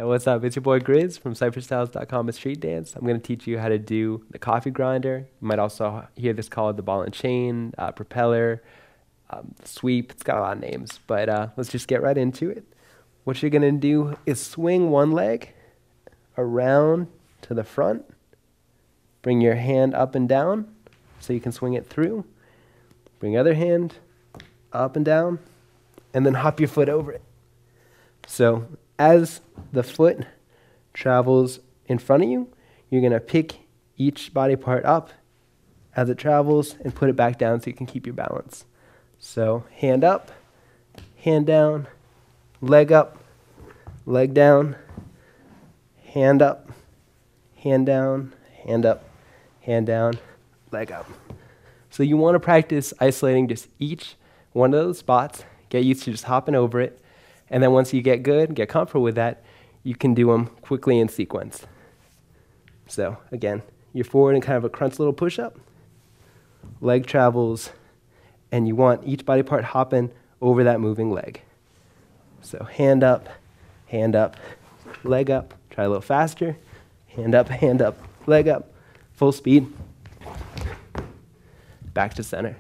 Hey, what's up? It's your boy Grizz from cypherstyles.com and Street Dance. I'm going to teach you how to do the coffee grinder. You might also hear this called the ball and chain, propeller, sweep. It's got a lot of names, but let's just get right into it. What you're going to do is swing one leg around to the front. Bring your hand up and down so you can swing it through. Bring your other hand up and down, and then hop your foot over it. So as the foot travels in front of you, you're going to pick each body part up as it travels and put it back down so you can keep your balance. So hand up, hand down, leg up, leg down, hand up, hand down, hand up, hand down, leg up. So you want to practice isolating just each one of those spots, get used to just hopping over it, and then once you get good, get comfortable with that, you can do them quickly in sequence. So again, you're forward in kind of a crunch little push-up, leg travels, and you want each body part hopping over that moving leg. So hand up, leg up, try a little faster, hand up, leg up, full speed, back to center.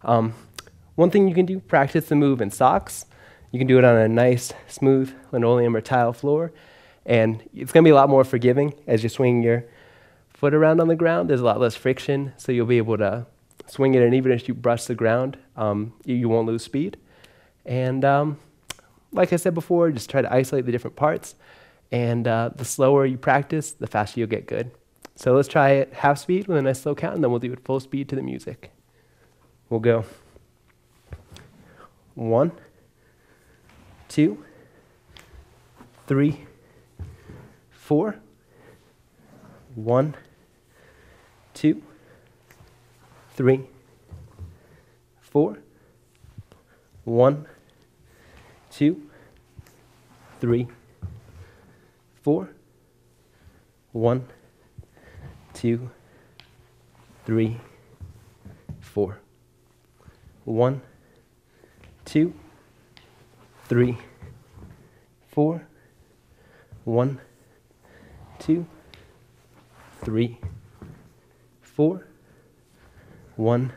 One thing you can do, practice the move in socks. You can do it on a nice, smooth linoleum or tile floor, and it's going to be a lot more forgiving as you swing your foot around on the ground. There's a lot less friction, so you'll be able to swing it, and even if you brush the ground, you won't lose speed. And like I said before, just try to isolate the different parts, and the slower you practice, the faster you'll get good. So let's try it half speed with a nice slow count, and then we'll do it full speed to the music. We'll go 1, 2, 3, 4, 1, 2, 3, 4, 1, 2, 3, 4, 1, 2, 3, 4, 1, 2, 3, 4, 1, 2, 3, 4, 1,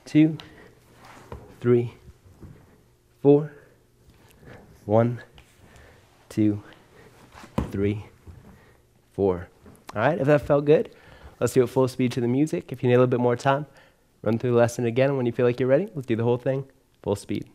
2, 3, 4, 1, 2, 3, 4. All right, if that felt good, let's do it full speed to the music. If you need a little bit more time, run through the lesson again. When you feel like you're ready, let's do the whole thing full speed.